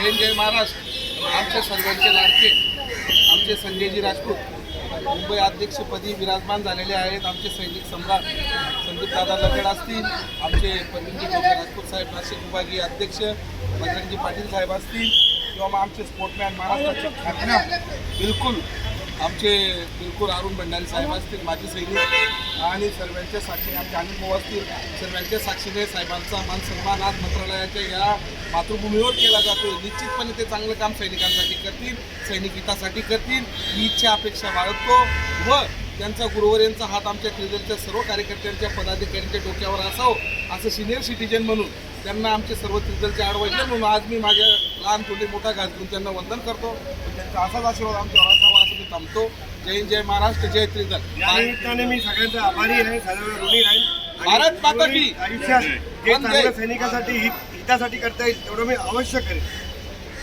जय महाराष्ट्र। आमचे सर्वांचे लाडके आमचे संजयजी राजपूत मुंबई अध्यक्षपदी विराजमान झालेले आहेत। आमचे सैनिक सम्राट संदीपदादा लगड असतील, आमचे परवीनजी राजपूत साहेब नाशिक विभागीय अध्यक्ष बजरंगजी पाटील साहेब असतील, किंवा मग आमचे स्पोर्टमॅन महाराष्ट्राचे ख्यातनाम बिलकुल अरुण भंडारी साहेब असतील, माजी सैनिक आणि सर्वांच्या साक्षीने आमचे अनिल भाऊ असतील। सर्वांच्या साक्षीने साहेबांचा मान सन्मान आज मंत्रालयाच्या या मातृभूमीवर केला जातो। निश्चितपणे ते चांगलं काम सैनिकांसाठी करतील, सैनिक हितासाठी करतील ही इच्छा अपेक्षा बाळगतो व त्यांचा गुरुवर्यांचा हात आमच्या त्रिदलच्या सर्व कार्यकर्त्यांच्या पदाधिकाऱ्यांच्या डोक्यावर असावं असं सिनियर सिटीजन म्हणून त्यांना आमचे सर्व त्रिदलचे आडवैद्य म्हणून आज मी माझ्या लहान थोडे मोठा घास घेऊन त्यांना वंदन करतो। त्यांचा असाच आशीर्वाद आमच्यावर असावा असं मी थांबतो। जय जय महाराष्ट्र, जय त्रिदल। या निमित्ताने मी सगळ्यांचा आभारी आहे, सदैव ऋणी राहील। भारत माता की आयुष्यात जे चांगलं सैनिकासाठी हितासाठी करता येईल तेवढं मी अवश्य करेन।